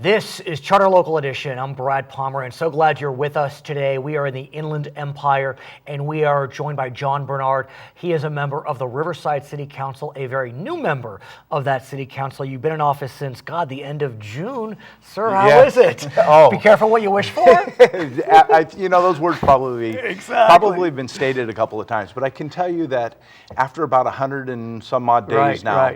This is Charter Local Edition. I'm Brad Pomerance. So glad you're with us today. We are in the Inland Empire, and we are joined by John Burnard. He is a member of the Riverside City Council, a very new member of that City Council. You've been in office since, the end of June. Sir, how is it? Oh. Be careful what you wish for. Those words probably been stated a couple of times, but I can tell you that after about 100 and some odd days now,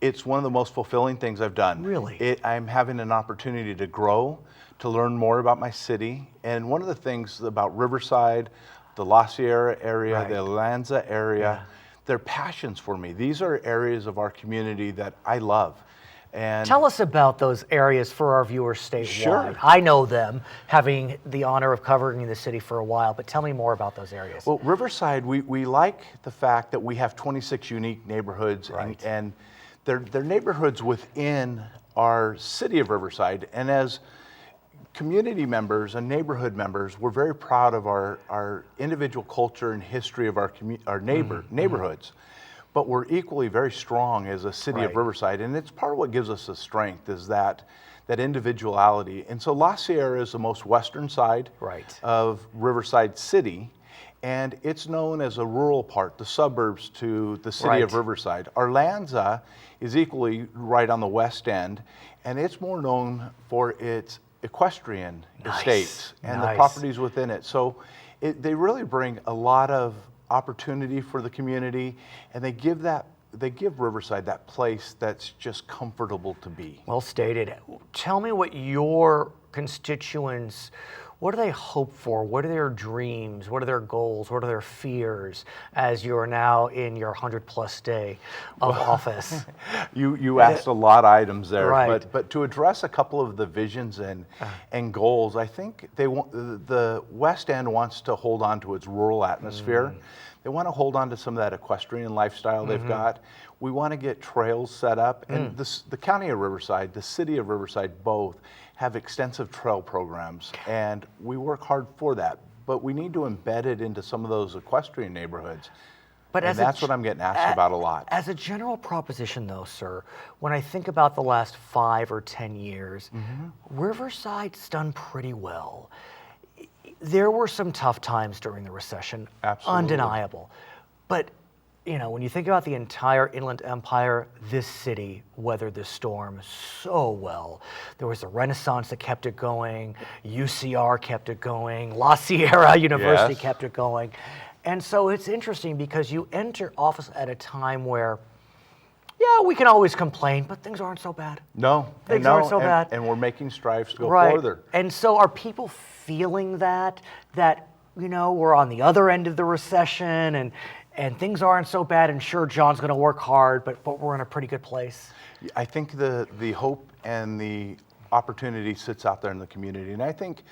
it's one of the most fulfilling things I've done. Really? I'm having an opportunity to grow, to learn more about my city. And one of the things about Riverside, the La Sierra area, the Alanza area, they're passions for me. These are areas of our community that I love. And tell us about those areas for our viewers statewide. Sure. I know them, having the honor of covering the city for a while, but tell me more about those areas. Well, Riverside, we like the fact that we have 26 unique neighborhoods, and they're neighborhoods within our city of Riverside. And as community members and neighborhood members, we're very proud of our individual culture and history of our neighborhoods. But we're equally very strong as a city of Riverside, and it's part of what gives us the strength is that individuality. And so La Sierra is the most western side of Riverside City, and it's known as a rural part, the suburbs to the city of Riverside. Alanza is equally right on the west end, and it's more known for its equestrian estates and the properties within it. So they really bring a lot of opportunity for the community, and they give Riverside that place that's just comfortable to be. Well stated. Tell me what your constituents, what do they hope for? What are their dreams? What are their goals? What are their fears as you're now in your 100+ day of office? You asked a lot of items there, but to address a couple of the visions and goals, I think the West End wants to hold on to its rural atmosphere. They want to hold on to some of that equestrian lifestyle they've got. We want to get trails set up, and the county of Riverside, the city of Riverside, both have extensive trail programs, and we work hard for that. But we need to embed it into some of those equestrian neighborhoods. And that's what I'm getting asked about a lot. As a general proposition, though, sir, when I think about the last 5 or 10 years, Riverside's done pretty well. There were some tough times during the recession, undeniable. But when you think about the entire Inland Empire, this city weathered this storm so well. There was a Renaissance that kept it going, UCR kept it going, La Sierra University kept it going. And so it's interesting because you enter office at a time where, we can always complain, but things aren't so bad. No, things aren't so bad. And we're making strides to go further. And so are people feeling that we're on the other end of the recession and things aren't so bad, and sure, John's going to work hard, but we're in a pretty good place? I think the hope and the opportunity sits out there in the community, and I think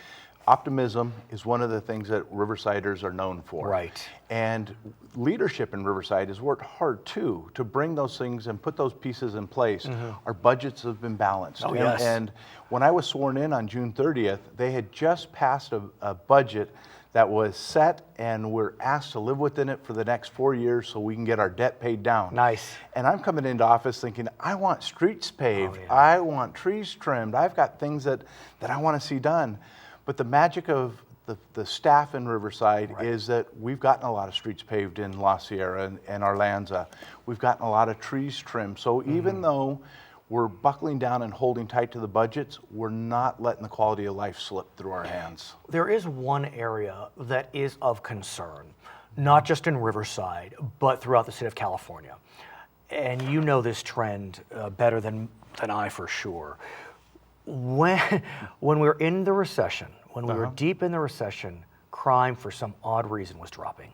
optimism is one of the things that Riversiders are known for. And leadership in Riverside has worked hard too to bring those things and put those pieces in place. Our budgets have been balanced. And when I was sworn in on June 30th, they had just passed a budget that was set, and we're asked to live within it for the next 4 years so we can get our debt paid down. And I'm coming into office thinking, I want streets paved, I want trees trimmed, I've got things that I want to see done. But the magic of the staff in Riverside is that we've gotten a lot of streets paved in La Sierra and Alanza. We've gotten a lot of trees trimmed. So even though we're buckling down and holding tight to the budgets, we're not letting the quality of life slip through our hands. There is one area that is of concern, not just in Riverside, but throughout the state of California. And you know this trend better than I for sure. When we were in the recession, when we were deep in the recession, crime for some odd reason was dropping.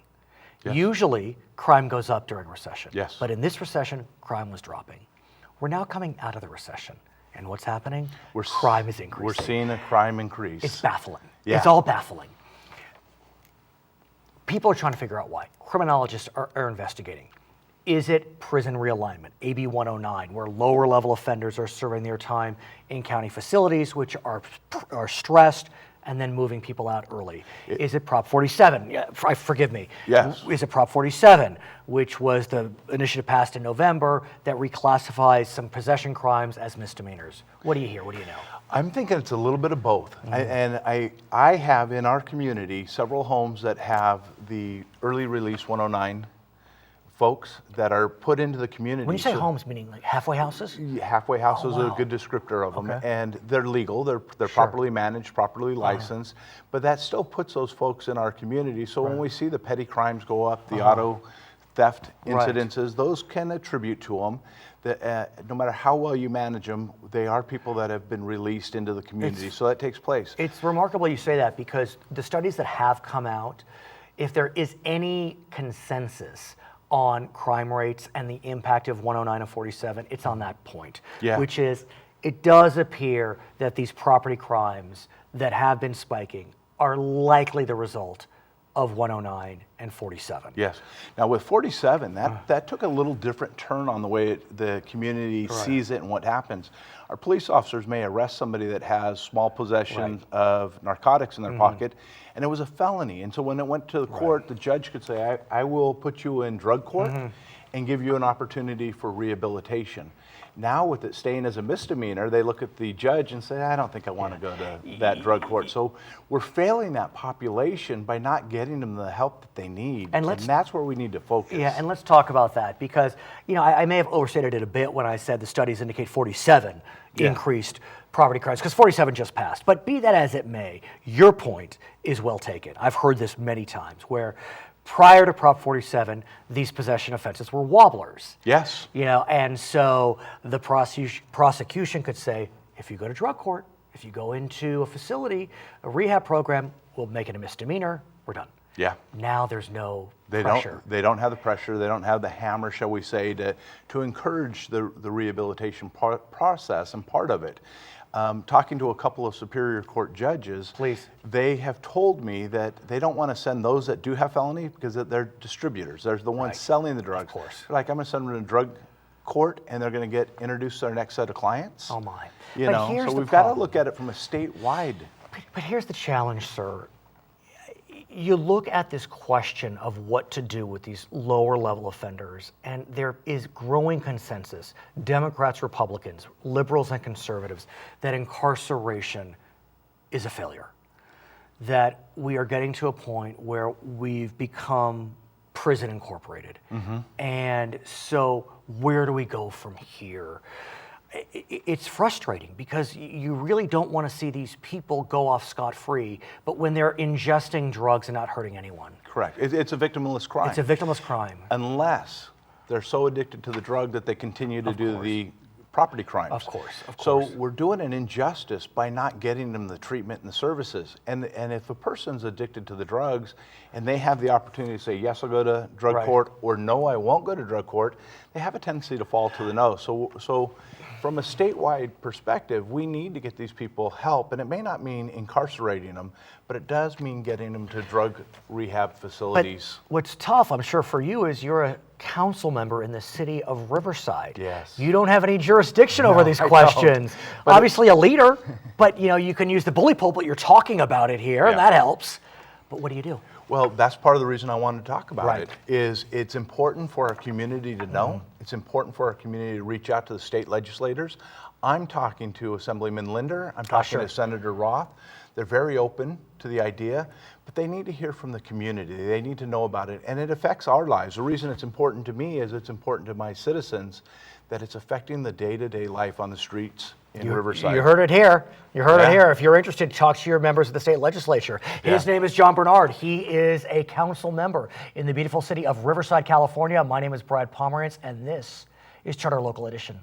Usually, crime goes up during recession. But in this recession, crime was dropping. We're now coming out of the recession, and what's happening? Crime is increasing. We're seeing a crime increase. It's baffling. It's all baffling. People are trying to figure out why. Criminologists are investigating. Is it prison realignment, AB 109, where lower level offenders are serving their time in county facilities, which are stressed, and then moving people out early? Is it Prop 47? Yeah, forgive me. Yes. Is it Prop 47, which was the initiative passed in November that reclassifies some possession crimes as misdemeanors? What do you hear? What do you know? I'm thinking it's a little bit of both. I have in our community several homes that have the early release 109 folks that are put into the community. When you say homes, meaning like halfway houses? Halfway houses Oh, is wow. a good descriptor of them, Okay. and they're legal, they're properly managed, properly licensed, but that still puts those folks in our community. So when we see the petty crimes go up, the auto theft incidences, those can attribute to them. That no matter how well you manage them, they are people that have been released into the community, so that takes place. It's remarkable you say that, because the studies that have come out, if there is any consensus on crime rates and the impact of 109 and 47, it's on that point, which is it does appear that these property crimes that have been spiking are likely the result of 109 and 47. Yes. Now with 47, that took a little different turn on the way the community sees it and what happens. Our police officers may arrest somebody that has small possession of narcotics in their pocket, and it was a felony. And so when it went to the court, the judge could say, I will put you in drug court and give you an opportunity for rehabilitation. Now with it staying as a misdemeanor, they look at the judge and say, I don't think I want to go to that drug court. So we're failing that population by not getting them the help that they need. And that's where we need to focus. Yeah, and let's talk about that, because I may have overstated it a bit when I said the studies indicate 47 increased property crimes, because 47 just passed. But be that as it may, your point is well taken. I've heard this many times, where prior to Prop 47, these possession offenses were wobblers. Yes. And so the prosecution could say, if you go to drug court, if you go into a facility, a rehab program, we'll make it a misdemeanor, we're done. Yeah. Now there's no pressure. They don't have the pressure. They don't have the hammer, shall we say, to encourage the rehabilitation process and part of it. Talking to a couple of Superior Court judges, they have told me that they don't want to send those that do have felony because they're distributors. They're the ones selling the drugs. Of course. They're like, I'm going to send them to drug court, and they're going to get introduced to their next set of clients. Oh my! So we've got to look at it from a statewide. But here's the challenge, sir. You look at this question of what to do with these lower level offenders, and there is growing consensus, Democrats, Republicans, liberals, and conservatives, that incarceration is a failure. That we are getting to a point where we've become prison incorporated. And so where do we go from here? It's frustrating, because you really don't want to see these people go off scot-free, but when they're ingesting drugs and not hurting anyone. Correct. It's a victimless crime. It's a victimless crime. Unless they're so addicted to the drug that they continue to do the property crimes. Of course. So we're doing an injustice by not getting them the treatment and the services. And if a person's addicted to the drugs and they have the opportunity to say, yes, I'll go to drug court, or no, I won't go to drug court, they have a tendency to fall to the no. So from a statewide perspective, we need to get these people help, and it may not mean incarcerating them, but it does mean getting them to drug rehab facilities. But what's tough, I'm sure, for you is you're a council member in the city of Riverside. Yes. You don't have any jurisdiction over these questions. Obviously a leader, but you can use the bully pulpit. You're talking about it here, and that helps. But what do you do? Well, that's part of the reason I wanted to talk about it, is it's important for our community to know. It's important for our community to reach out to the state legislators. I'm talking to Assemblyman Linder. I'm talking to Senator Roth. They're very open to the idea, but they need to hear from the community. They need to know about it, and it affects our lives. The reason it's important to me is it's important to my citizens, that it's affecting the day-to-day life on the streets in Riverside. You heard it here. You heard it here. If you're interested, talk to your members of the state legislature. His name is John Burnard. He is a council member in the beautiful city of Riverside, California. My name is Brad Pomerance, and this is Charter Local Edition.